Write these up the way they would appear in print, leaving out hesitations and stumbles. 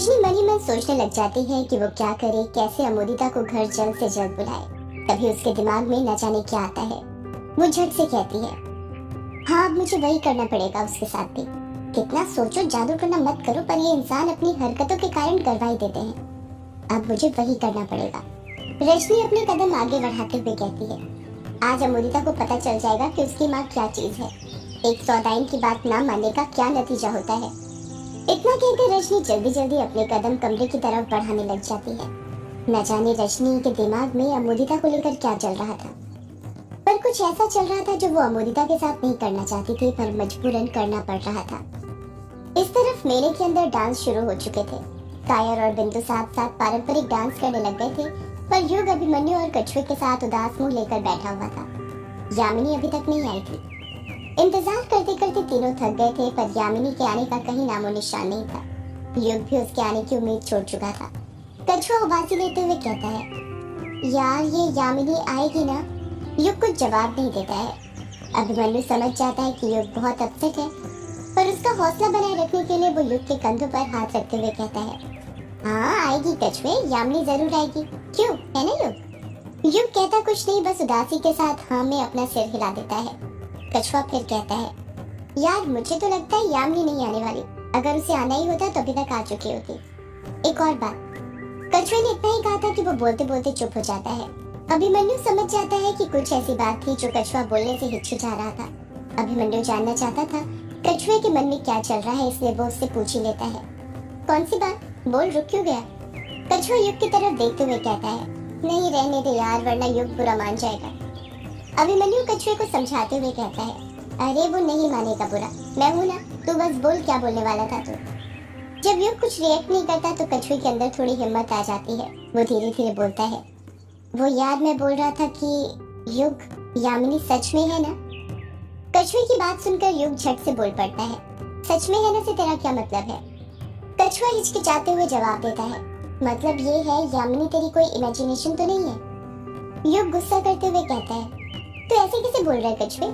रजनी मन ही मन सोचने लग जाती है कि वो क्या करे, कैसे अमोदिता को घर जल्द से जल्द बुलाए। तभी उसके दिमाग में न जाने क्या आता है। वो झट से कहती है, हाँ अब मुझे वही करना पड़ेगा उसके साथ भी। कितना सोचो जादू टोना मत करो, पर ये इंसान अपनी हरकतों के कारण करवा ही देते हैं। अब मुझे वही करना पड़ेगा। रजनी अपने कदम आगे बढ़ाते हुए कहती है, आज अमोदिता को पता चल जाएगा कि उसकी माँ क्या चीज है। एक सौदाइन की बात ना मानने का क्या नतीजा होता है। इतना कहते रजनी जल्दी जल्दी अपने कदम कमरे की तरफ बढ़ाने लग जाती है। न जाने रजनी के दिमाग में अमोदिता को लेकर क्या चल रहा था, पर कुछ ऐसा चल रहा था जो वो अमोदिता के साथ नहीं करना चाहती थी, पर मजबूरन करना पड़ रहा था। इस तरफ मेले के अंदर डांस शुरू हो चुके थे। कायर और बिंदु साथ साथ पारंपरिक डांस करने लग गए थे, पर युग अभिमन्यु और कछुए के साथ उदास मुंह लेकर बैठा हुआ था। यामिनी अभी तक नहीं आई थी। इंतजार करते करते तीनों थक गए थे, पर यामिनी के आने का कहीं नामो निशान नहीं था। युग भी उसके आने की उम्मीद छोड़ चुका था। कछुआ उबासी लेते हुए कहता है, यार ये यामिनी आएगी ना? युग कुछ जवाब नहीं देता है। अभिमन्यु समझ जाता है कि युग बहुत अपसेट है, पर उसका हौसला बनाए रखने के लिए वो युग के कंधों पर हाथ रखते हुए कहता है, हाँ आएगी कछुए, यामिनी जरूर आएगी। क्यों, है ना युग? युग कहता कुछ नहीं, बस उदासी के साथ हाँ में अपना सिर हिला देता है। कछुआ फिर कहता है, यार मुझे तो लगता है यामिनी नहीं आने वाली। अगर उसे आना ही होता तो अभी तक आ चुकी होती। एक और बात, कछुए ने इतना ही कहा था कि वो बोलते बोलते चुप हो जाता है। अभिमन्यु समझ जाता है कि कुछ ऐसी बात थी जो कछुआ बोलने से हिचकिचा रहा था। अभिमन्यु जानना चाहता था कछुए के मन में क्या चल रहा है, इसलिए वो उससे पूछ ही लेता है, कौन सी बात, बोल, रुक क्यों गया? कछुआ युग की तरफ देखते हुए कहता है, नहीं रहने दे यार, वरना युग बुरा मान जाएगा। अभिमन्यु कछुए को समझाते हुए कहता है, अरे वो नहीं मानेगा बुरा, मैं हूं ना, तू बस बोल क्या बोलने वाला था तू। जब युग कुछ रिएक्ट नहीं करता तो कछुए के अंदर थोड़ी हिम्मत आ जाती है। वो धीरे धीरे बोलता है, वो यार मैं बोल रहा था कि युग, यामिनी सच में है ना? कछुए की बात सुनकर युग झट से बोल पड़ता है, सच में है ना से तेरा क्या मतलब है? कछुआ हिचकिचाते हुए जवाब देता है, मतलब ये है यामिनी तेरी कोई इमेजिनेशन तो नहीं है? युग गुस्सा करते हुए कहता है, तो ऐसे कैसे बोल रहा है कछुए?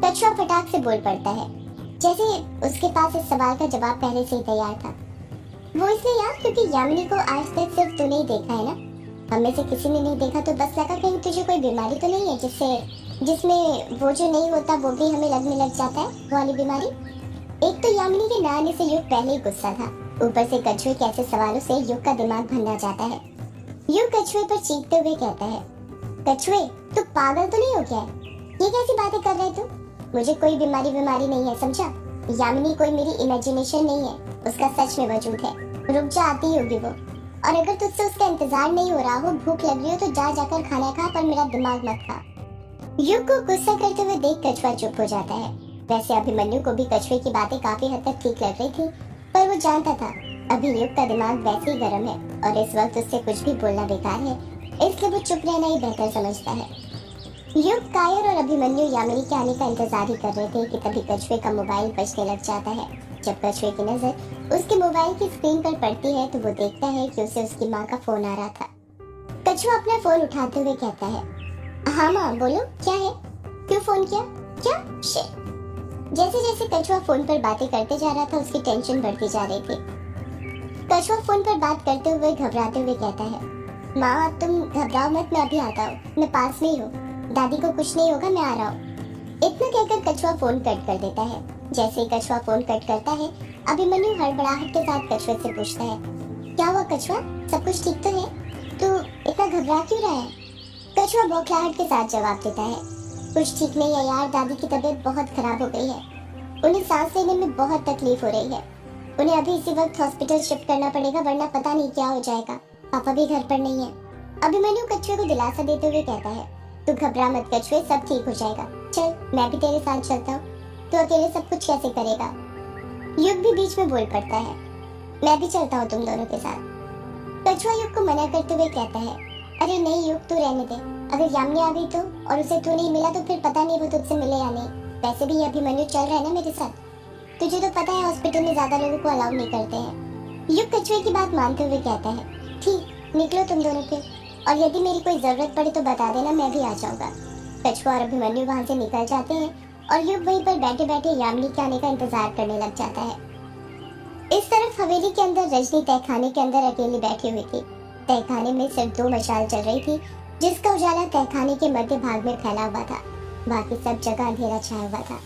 कछुआ फटाक से बोल पड़ता है, जैसे उसके पास इस सवाल का जवाब पहले से ही तैयार था। वो इसलिए यार क्योंकि यामिनी को आज तक सिर्फ तूने ही देखा है ना, हमें से किसी ने नहीं देखा, तो बस लगा कहीं तुझे कोई बीमारी तो नहीं है जिसमें वो जो नहीं होता वो भी हमें लगने लग जाता है, वो वाली बीमारी। एक तो यामिनी के ना आने से युग पहले ही गुस्सा था, ऊपर से कछुए के ऐसे सवालों से युग का दिमाग भंना जाता है। युग कछुए पर चीखते हुए कहता है, कछुए तू पागल तो नहीं हो गया है? ये कैसी बातें कर रहे तू? मुझे कोई बीमारी नहीं है, समझा? यामिनी कोई मेरी इमेजिनेशन नहीं है, उसका सच में वजूद है। रुक जा, आती होगी वो। और अगर तुझसे उसका इंतजार नहीं हो रहा हो, भूख लग रही हो, तो जा जाकर खाना खा, पर मेरा दिमाग मत खा। युग को गुस्सा करते हुए देख कछुआ चुप हो जाता है। वैसे अभिमन्यु को भी कछुए की बातें काफी हद तक ठीक लग रही थी, पर वो जानता था अभी युग का दिमाग वैसे ही गर्म है और इस वक्त उससे कुछ भी बोलना बेकार है, इसलिए वो चुप रहना ही बेहतर समझता है। युग, कायर और अभिमन्यु यामिनी के आने का इंतजार ही कर रहे थे कि तभी कछुए का मोबाइल बजने लग जाता है। जब कछुए की नजर उसके मोबाइल की स्क्रीन पर पड़ती है तो वो देखता है कि उसे उसकी माँ का फोन आ रहा था। कछुआ अपना फोन उठाते हुए कहता है, हाँ माँ बोलो, क्या है, क्यों फोन किया? क्या शिट। जैसे जैसे कछुआ फोन पर बातें करते जा रहा था उसकी टेंशन बढ़ती जा रही थी। कछुआ फोन पर बात करते हुए घबराते हुए कहता है, माँ तुम घबराओ मत, मैं अभी आता हूँ, मैं पास में ही हूँ, दादी को कुछ नहीं होगा, मैं आ रहा हूँ। इतना कहकर कछुआ फोन कट कर देता है। जैसे ही कछुआ फोन कट करता है, अभिमन्यु हड़बड़ाहट के साथ कछुए से पूछता है, क्या हुआ कछुआ, सब कुछ ठीक तो है? तू इतना घबरा क्यों रहा है? कछुआ बौखलाहट के साथ जवाब देता है, कुछ ठीक नहीं है यार, दादी की तबीयत बहुत खराब हो गई है, उन्हें सांस लेने में बहुत तकलीफ हो रही है, उन्हें अभी इसी वक्त हॉस्पिटल शिफ्ट करना पड़ेगा, वरना पता नहीं क्या हो जाएगा, पापा भी घर पर नहीं है। अभिमन्यु कछुए को दिलासा देते हुए कहता है, तू घबरा मत कछुए, सब ठीक हो जाएगा, चल मैं भी तेरे साथ चलता हूँ, तू अकेले सब कुछ कैसे करेगा? युग भी बीच में बोल पड़ता है, मैं भी चलता हूँ तुम दोनों के साथ। कछुआ युग को मना करते हुए कहता है, अरे नहीं युग, तू रहने दे, अगर यामिनी आ गई तो और उसे तू नहीं मिला तो फिर पता नहीं वो तुझसे मिले या नहीं। वैसे भी अभिमन्यु चल रहा है ना मेरे साथ, तुझे तो पता है हॉस्पिटल में ज्यादा लोगों को अलाउ नहीं करते हैं। युग कछुए की बात मानते हुए कहता है, ठीक, निकलो तुम दोनों फिर, और यदि मेरी कोई जरूरत पड़े तो बता देना, मैं भी आ जाऊंगा। कछुआ और अभिमन्यु वहां से निकल जाते हैं और युग वहीं पर बैठे बैठे यामिनी के आने का इंतजार करने लग जाता है। इस तरफ हवेली के अंदर रजनी तहखाने के अंदर अकेली बैठी हुई थी। तहखाने में सिर्फ 2 मशाल चल रही थी, जिसका उजाला तहखाने के मध्य भाग में फैला हुआ था। बाकी सब जगह अंधेरा छाया हुआ था।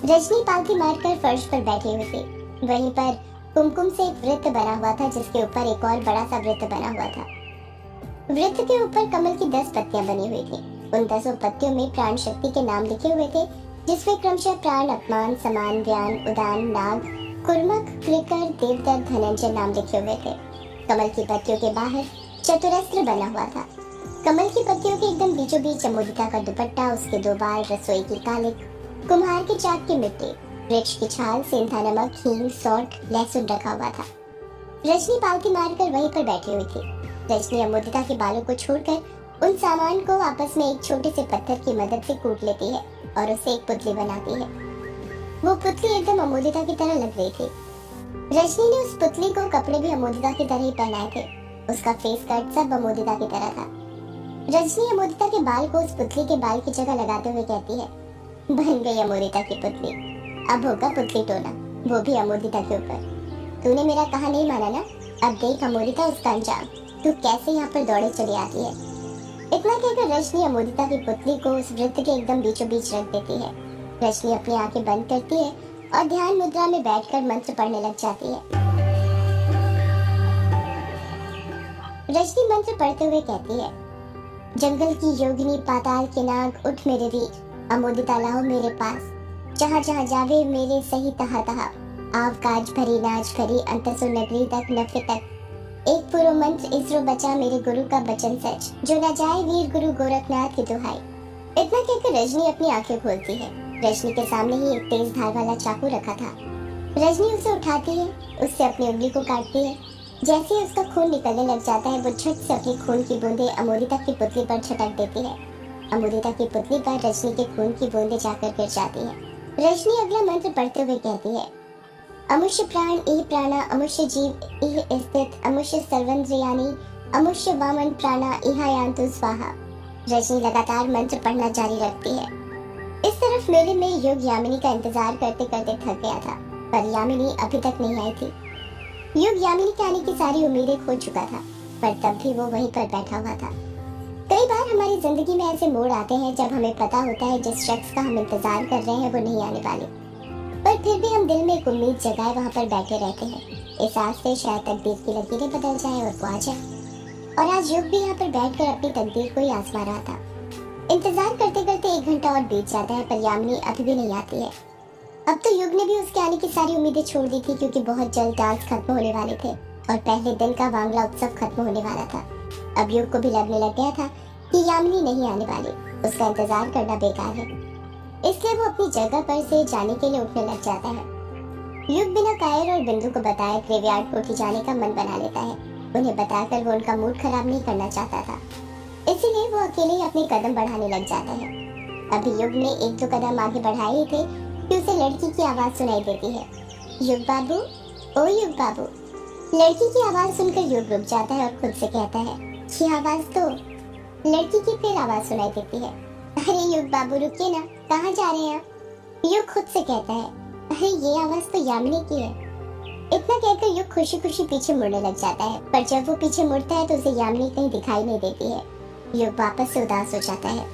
रजनी पालथी मारकर फर्श पर बैठी हुई थी। वहीं पर कुमकुम से एक वृत्त बना हुआ था, जिसके ऊपर एक और बड़ा सा वृत्त बना हुआ था। वृत्त के ऊपर कमल की 10 पत्तियां बनी हुई थी। उन 10 पत्तियों में प्राण शक्ति के नाम लिखे हुए थे, जिसमें क्रमशः प्राण, अपमान, समान, व्यान, उदान, नाग, कुर्मक, क्लिकर, देवदत्त, धनंजय नाम लिखे हुए थे। कमल की पत्तियों के बाहर चतुरस्त्र बना हुआ था। कमल की पत्तियों के एकदम बीचों बीच अमोदिता का दुपट्टा, उसके 2 बाल, रसोई की कालिक, कुम्हार के चाक की मिट्टी, वृक्ष की छाल, सेंधा नमक, हींग, सौंठ, लहसुन रखा हुआ था। रजनी पालथी मारकर वहीं पर बैठी हुई थी। रजनी अमोदिता के बालों को छोड़कर उन सामान को आपस में एक छोटे से पत्थर की मदद से कूट लेती है और उससे एक पुतली बनाती है। वो पुतली एकदम अमोदिता की तरह लग रही थी। रजनी ने उस पुतली को कपड़े भी अमोदिता की तरह ही पहनाए थे। उसका फेस कट सब अमोदिता की तरह था। रजनी अमोदिता के बाल को उस पुतली के बाल की जगह लगाते हुए कहती है, बन गई अमोदिता की पुतली। अब होगा पुतली टोना, वो भी अमोदिता के ऊपर। तूने मेरा कहा नहीं माना ना? अब देख अमोदिता उसका अंजाम। तू कैसे यहाँ पर दौड़े चली आती है। इतना कहकर रजनी अमोदिता की पुतली को उस वृत्त के एकदम बीचों बीच रख देती है। रजनी अपनी आंखें बंद करती है और ध्यान मुद्रा में बैठकर मंत्र पढ़ने लग जाती है। रजनी मंत्र पढ़ते हुए कहती है, जंगल की योगिनी, पाताल के नाग, उठ मेरे वीर, अमोदिता लाओ मेरे पास। जहाँ जहाँ जावे मेरे सही तहा तहा, आव काज भरी नाच भरी, अंतसु नगरी तक नफे तक। एक पुरो मंत्र इसरो बचा, मेरे गुरु का बचन सच, जो न जाए वीर गुरु गोरखनाथ की दुहाई। इतना कहकर रजनी अपनी आंखें खोलती है। रजनी के सामने ही एक तेज धार वाला चाकू रखा था। रजनी उसे उठाती है, उससे अपनी उंगली को काटती है। जैसे ही उसका खून निकलने लग जाता है, वो झट से अपनी खून की बूंदें अमोदिता की पुतली पर छटक देती है। अमोदिता की पुतली पर रजनी के खून की बूंदें जाकर गिर जाती है। रजनी अगला मंत्र पढ़ते हुए कहती है, अमुष्य प्राण इह प्राणा, अमुष्य जीव इह स्थित, अमुष्य सर्वंद्रियानि, अमुष्य वामन प्राणा इहायांतु स्वाहा। रजनी लगातार मंत्र पढ़ना जारी रखती है। इस तरफ मेले में योग यामिनी का इंतजार करते करते थक गया था, पर यामिनी अभी तक नहीं आई थी। योग यामिनी के आने की सारी उम्मीदें खो चुका था, पर तब भी वो वहीं पर बैठा हुआ था। कई बार हमारी जिंदगी में ऐसे मोड़ आते हैं जब हमें पता होता है जिस शख्स का हम इंतजार कर रहे हैं वो नहीं आने वाले, पर फिर भी हम दिल में एक उम्मीद जगाए वहाँ पर बैठे रहते हैं। इस आस से शायद तकदीर की लकीरें बदल जाए और वो आ जाए। और आज युग भी यहाँ पर बैठकर अपनी तकदीर को ही आजमा रहा था। इंतजार करते करते 1 घंटा और बीत जाता है, पर यामिनी अभी भी नहीं आती है। अब तो युग ने भी उसके आने की सारी उम्मीदें छोड़ दी थी, क्योंकि बहुत जल्द डांस खत्म होने वाले थे और पहले दिन का वांगला उत्सव खत्म होने वाला था। अब युग को भी लगने लग गया था कि यामिनी नहीं आने वाली, उसका इंतजार करना बेकार है। इसलिए वो अपनी जगह पर से जाने के लिए उठने लग जाता है। युग बिना कायर और बिंदु को बताए ग्रेवयार्ड कोठी जाने का मन बना लेता है। उन्हें बताकर वो उनका मूड खराब नहीं करना चाहता था, इसीलिए वो अकेले ही अपने कदम बढ़ाने लग जाता है। अभी युग ने 1-2 कदम आगे बढ़ाए ही थे कि उसे लड़की की आवाज सुनाई देती है, युग बाबू, ओ युग बाबू। लड़की की आवाज सुनकर युग रुक जाता है और खुद से कहता है, ये आवाज तो। लड़की की फिर आवाज सुनाई देती है, अरे युग बाबू रुकिए ना, कहाँ जा रहे हैं आप? युग खुद से कहता है, अरे ये आवाज तो यामिनी की है। इतना कहकर युग खुशी खुशी पीछे मुड़ने लग जाता है, पर जब वो पीछे मुड़ता है तो उसे यामिनी कहीं दिखाई नहीं देती है। युग वापस से उदास हो जाता है।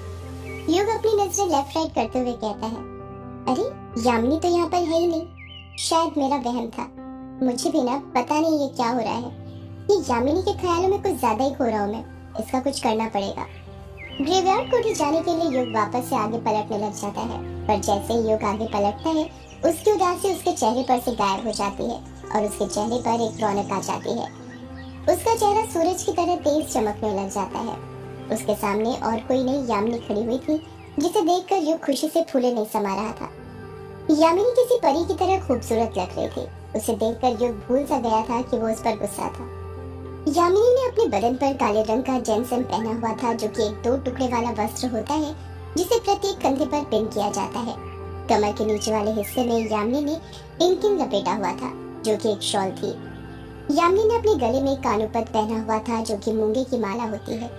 युग अपनी नजरें लेफ्ट राइट करते हुए कहता है, अरे यामिनी तो यहाँ पर है ही नहीं, शायद मेरा वहम था। मुझे भी ना पता नहीं ये क्या हो रहा है। ये यामिनी के ख्यालों में कुछ ज्यादा ही खो रहा हूँ मैं, इसका कुछ करना पड़ेगा। ग्रेवयार्ड कोठी जाने के लिए युग वापस से आगे पलटने लग जाता है, पर जैसे ही युग आगे पलटता है उसकी उदासी उसके चेहरे पर से गायब हो जाती है और उसके चेहरे पर एक रौनक आ जाती है। उसका चेहरा सूरज की तरह तेज चमकने लग जाता है। उसके सामने और कोई नहीं, यामिनी खड़ी हुई थी, जिसे देखकर युग खुशी से फूले नहीं समा रहा था। यामिनी किसी परी की तरह खूबसूरत लग रही थी। उसे देखकर युग भूल सा गया था कि वो उस पर गुस्सा था। यामिनी ने अपने बदन पर काले रंग का जेनसन पहना हुआ था, जो कि एक 2 टुकड़े वाला वस्त्र होता है जिसे प्रत्येक कंधे पर पिन किया जाता है। कमर के नीचे वाले हिस्से में यामिनी ने इंकिंग लपेटा हुआ था, जो कि एक शॉल थी। यामिनी ने अपने गले में कानूपत पहना हुआ था, जो कि मूंगे की माला होती है।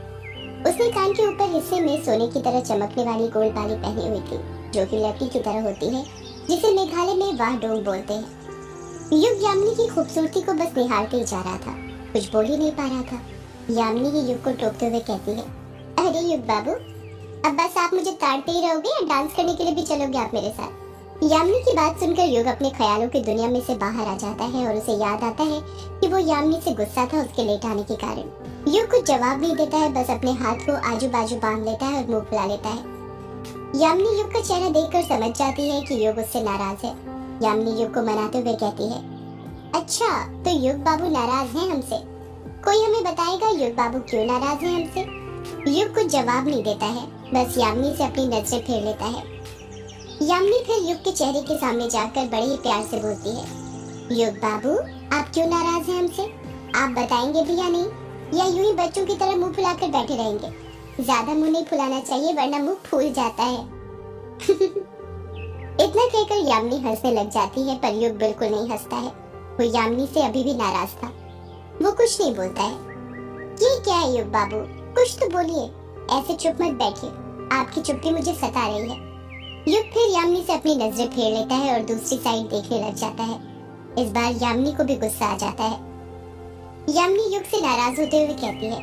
उसने कान के ऊपर हिस्से में सोने की तरह चमकने वाली गोल्ड बाली पहनी हुई थी, जो कि लट्टी की तरह होती है, जिसे मेघालय में वाह डोंग बोलते हैं। युग यामिनी की खूबसूरती को बस निहारते ही जा रहा था, कुछ बोल ही नहीं पा रहा था। यामिनी ही युग को टोकते हुए कहती है, अरे युग बाबू, अब बस आप मुझे ताड़ते ही रहोगे या डांस करने के लिए भी चलोगे आप मेरे साथ? यामिनी की बात सुनकर युग अपने ख्यालों की दुनिया में से बाहर आ जाता है और उसे याद आता है कि वो यामिनी से गुस्सा था उसके लेट आने के कारण। युग कुछ जवाब नहीं देता है, बस अपने हाथ को आजू बाजू बांध लेता है और मुंह फुला लेता है। यामिनी युग का चेहरा देखकर समझ जाती है कि युग उससे नाराज है। यामिनी युग को मनाते हुए कहती है, अच्छा तो युग बाबू नाराज हैं हमसे, कोई हमें बताएगा युग बाबू क्यों नाराज हैं हमसे? युग कुछ जवाब नहीं देता है, बस यामिनी से अपनी नजरें फेर लेता है। यामिनी फिर युग के चेहरे के सामने जाकर बड़े ही प्यार से बोलती है, युग बाबू आप क्यों नाराज हैं हमसे? आप बताएंगे भी या नहीं, या यूं ही बच्चों की तरह मुंह फुलाकर बैठे रहेंगे? ज्यादा मुंह नहीं फुलाना चाहिए वरना मुंह फूल जाता है। इतना कहकर यामिनी हंसने लग जाती है, पर युग बिल्कुल नहीं हंसता है। वो यामिनी से अभी भी नाराज था। वो कुछ नहीं बोलता है। ये क्या है युग बाबू, कुछ तो बोलिए, ऐसे चुप मत बैठिए, आपकी चुप्पी मुझे सता रही है। युग फिर यामिनी से अपनी नजरें फेर लेता है और दूसरी साइड देखने लग जाता है। इस बार यामिनी को भी गुस्सा आ जाता है। यामिनी युग से नाराज होते हुए कहती है,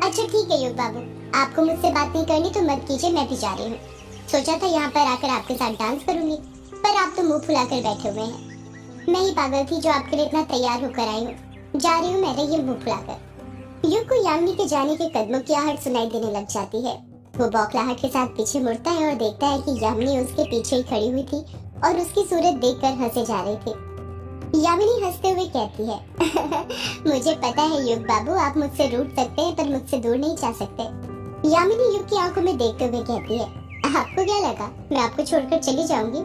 अच्छा ठीक है युग बाबू, आपको मुझसे बात नहीं करनी तो मत कीजिए, मैं भी जा रही हूँ। सोचा था यहाँ पर आकर आपके साथ डांस करूंगी, पर आप तो मुंह फुलाकर बैठे हुए हैं। मैं ही पागल थी जो आपके लिए इतना तैयार होकर आई हूँ। जा रही हूँ मैं, रहिए मुंह फुलाकर। युग को यामिनी के जाने के कदमों की आहट सुनाई देने लग जाती है। वो बौखलाहट के साथ पीछे मुड़ता है और देखता है कि यामिनी उसके पीछे ही खड़ी हुई थी और उसकी सूरत देखकर हंसे जा रही थी। यामिनी हंसते हुए कहती है, मुझे पता है युग बाबू, आप मुझसे रूठ सकते हैं पर मुझसे दूर नहीं जा सकते। यामिनी युग की आंखों में देखते हुए कहती है, आपको क्या लगा मैं आपको छोड़कर चली जाऊंगी?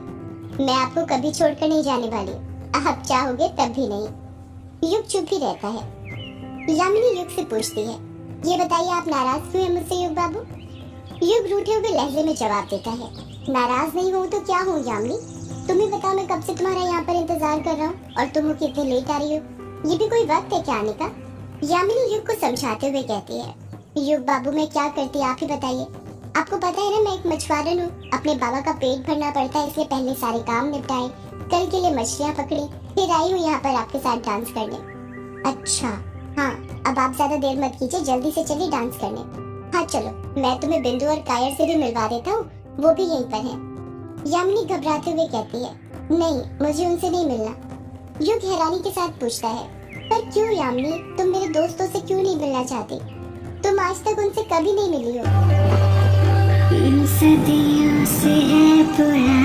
मैं आपको कभी छोड़कर नहीं जाने वाली, आप चाहोगे तब भी नहीं। युग चुप ही रहता है। यामिनी युग से पूछती है, ये बताइए आप नाराज क्यों हैं मुझसे युग बाबू? युग रूठे हुए लहजे में जवाब देता है, नाराज नहीं हूँ तो क्या हूँ यामिनी, तुम ही बताओ, मैं कब से तुम्हारा यहाँ पर इंतजार कर रहा हूँ और तुम हो कि इतने लेट आ रही हो, ये भी कोई वक्त है क्या आने का? यामिनी युग को समझाते हुए कहती है, युग बाबू मैं क्या करती आप ही बताइए, आपको पता है ना मैं एक मछुआरन हूँ, अपने बाबा का पेट भरना पड़ता है इसलिए पहले सारे काम निपटाए, कल के लिए मछलियाँ पकड़ी, फिर आई हूँ यहाँ पर आपके साथ डांस करने। अच्छा हाँ, अब आप ज्यादा देर मत कीजिए, जल्दी से चलिए डांस करने। हाँ चलो, मैं तुम्हें बिंदु और कायर से भी मिलवा देता हूँ, वो भी यहीं पर है। यामिनी घबराते हुए कहती है, नहीं मुझे उनसे नहीं मिलना। युग हैरानी के साथ पूछता है, पर क्यों यामिनी, तुम मेरे दोस्तों से क्यों नहीं मिलना चाहती? तुम आज तक उनसे कभी नहीं मिली हो। सदियों से है पुराना